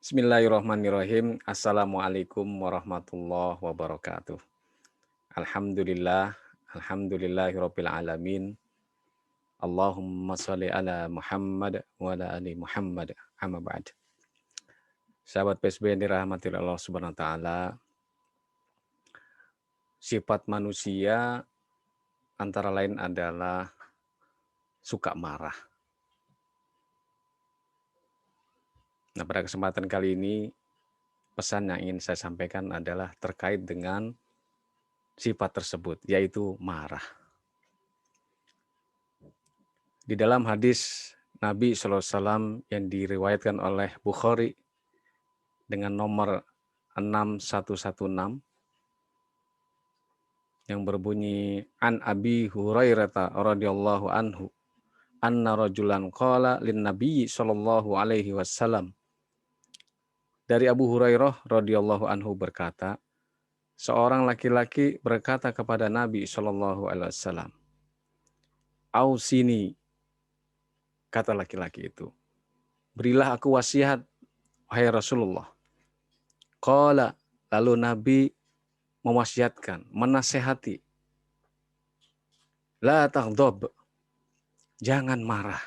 Bismillahirrahmanirrahim. Assalamualaikum warahmatullahi wabarakatuh. Alhamdulillah, alhamdulillahirabbil alamin. Allahumma shalli ala Muhammad wa ala ali Muhammad. Amma ba'd. Sahabat PSB yang dirahmati oleh Allah Subhanahu wa taala, sifat manusia antara lain adalah suka marah. Nah, pada kesempatan kali ini pesan yang ingin saya sampaikan adalah terkait dengan sifat tersebut, yaitu marah. Di dalam hadis Nabi SAW yang diriwayatkan oleh Bukhari dengan nomor 6116 yang berbunyi an Abi Hurairah radhiyallahu anhu anna rajulan qala lin Nabi sallallahu alaihi wasallam. Dari Abu Hurairah radhiyallahu anhu berkata, seorang laki-laki berkata kepada Nabi sallallahu alaihi wasallam, "Ausini," kata laki-laki itu, "berilah aku wasiat, wahai Rasulullah." Qala, lalu Nabi mewasiatkan, menasehati, la taghdab, jangan marah.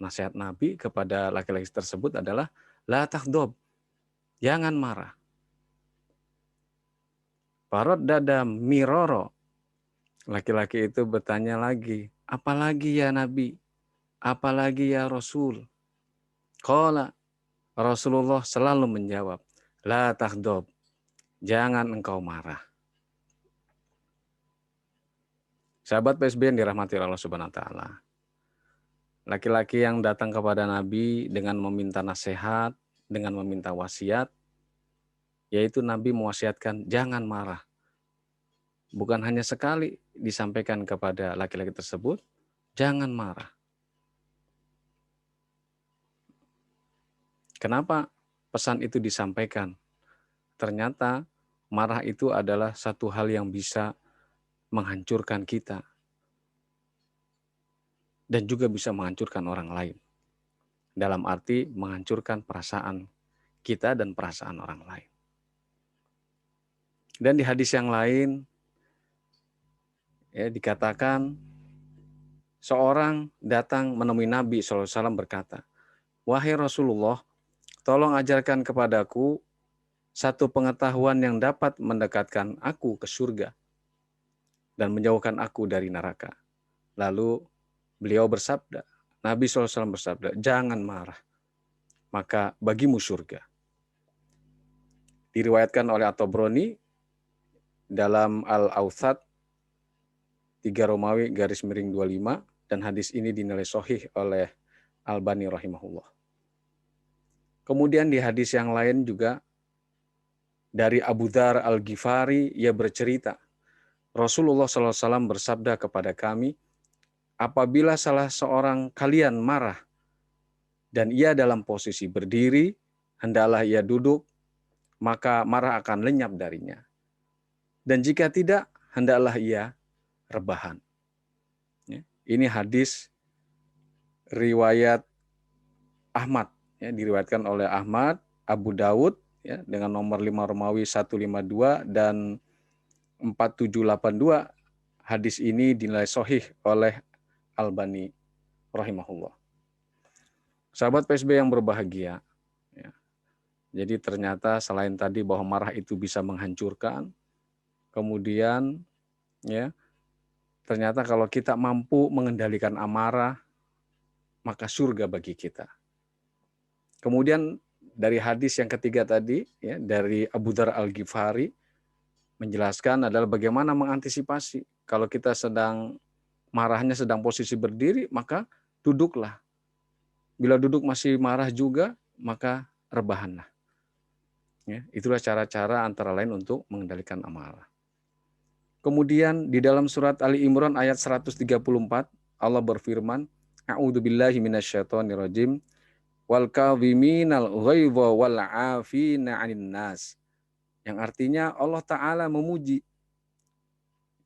Nasihat Nabi kepada laki-laki tersebut adalah la taghdab, jangan marah. Faraddada miroro, laki-laki itu bertanya lagi, apalagi ya Nabi, apalagi ya Rasul. Qala, Rasulullah selalu menjawab, la taghdab, jangan engkau marah. Sahabat PSB yang dirahmati Allah Subhanahu wa taala. Laki-laki yang datang kepada Nabi dengan meminta nasihat, dengan meminta wasiat, yaitu Nabi mewasiatkan jangan marah. Bukan hanya sekali disampaikan kepada laki-laki tersebut, jangan marah. Kenapa pesan itu disampaikan? Ternyata marah itu adalah satu hal yang bisa menghancurkan kita dan juga bisa menghancurkan orang lain. Dalam arti menghancurkan perasaan kita dan perasaan orang lain. Dan di hadis yang lain ya, dikatakan seorang datang menemui Nabi SAW berkata, wahai Rasulullah, tolong ajarkan kepadaku satu pengetahuan yang dapat mendekatkan aku ke surga dan menjauhkan aku dari neraka. Lalu beliau bersabda, Nabi SAW bersabda, jangan marah, maka bagimu surga. Diriwayatkan oleh At-Tabrani dalam Al-Awsat 3 Romawi garis miring 25 dan hadis ini dinilai sahih oleh Albani rahimahullah. Kemudian di hadis yang lain juga dari Abu Dzar Al-Ghifari, ia bercerita, Rasulullah SAW bersabda kepada kami, apabila salah seorang kalian marah dan ia dalam posisi berdiri, hendaklah ia duduk, maka marah akan lenyap darinya. Dan jika tidak, hendaklah ia rebahan. Ya, ini hadis riwayat Ahmad, ya, diriwayatkan oleh Ahmad, Abu Dawud, ya, dengan nomor 5 Romawi 152 dan 4782. Hadis ini dinilai sahih oleh Albani rahimahullah. Sahabat PSB yang berbahagia, ya, jadi ternyata selain tadi bahwa marah itu bisa menghancurkan, kemudian ya ternyata kalau kita mampu mengendalikan amarah, maka surga bagi kita. Kemudian dari hadis yang ketiga tadi, ya, dari Abu Dzar Al-Ghifari, menjelaskan adalah bagaimana mengantisipasi. Kalau kita sedang marahnya sedang posisi berdiri, maka duduklah. Bila duduk masih marah juga, maka rebahanlah. Ya, itulah cara-cara antara lain untuk mengendalikan amarah. Kemudian di dalam surat Ali Imran ayat 134, Allah berfirman, A'udzubillahi minasyaitonirrajim, wal kadhiminal ghaidha wal 'afina 'anil nas. Yang artinya Allah Ta'ala memuji,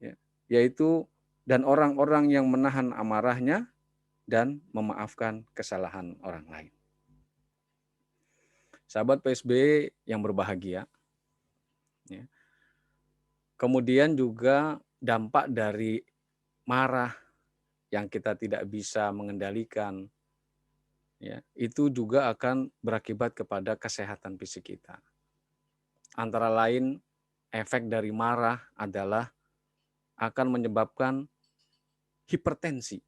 ya, yaitu dan orang-orang yang menahan amarahnya dan memaafkan kesalahan orang lain. Sahabat PSB yang berbahagia, ya. Kemudian juga dampak dari marah yang kita tidak bisa mengendalikan, ya, itu juga akan berakibat kepada kesehatan fisik kita. Antara lain, efek dari marah adalah akan menyebabkan hipertensi.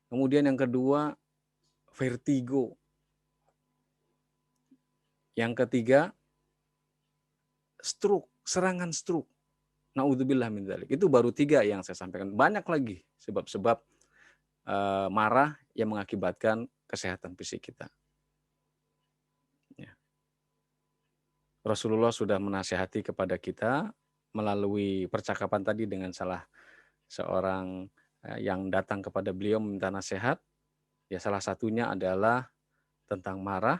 Kemudian yang kedua, vertigo. Yang ketiga, stroke, serangan stroke. Naudzubillah min dzalik. Itu baru 3 yang saya sampaikan. Banyak lagi sebab-sebab marah yang mengakibatkan kesehatan fisik kita. Ya. Rasulullah sudah menasihati kepada kita melalui percakapan tadi dengan salah seorang yang datang kepada beliau meminta nasihat. Ya, salah satunya adalah tentang marah.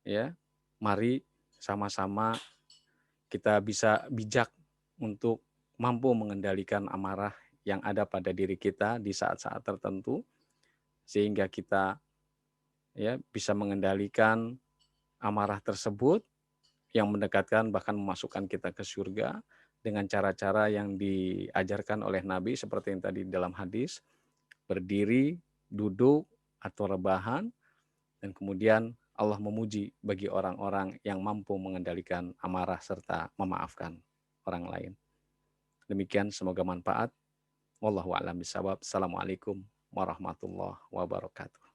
Ya, mari sama-sama kita bisa bijak untuk mampu mengendalikan amarah yang ada pada diri kita di saat-saat tertentu, sehingga kita ya bisa mengendalikan amarah tersebut yang mendekatkan bahkan memasukkan kita ke surga dengan cara-cara yang diajarkan oleh Nabi seperti yang tadi dalam hadis, berdiri, duduk, atau rebahan, dan kemudian Allah memuji bagi orang-orang yang mampu mengendalikan amarah serta memaafkan orang lain. Demikian, semoga manfaat. Wallahu a'lam bishawab. Assalamualaikum warahmatullahi wabarakatuh.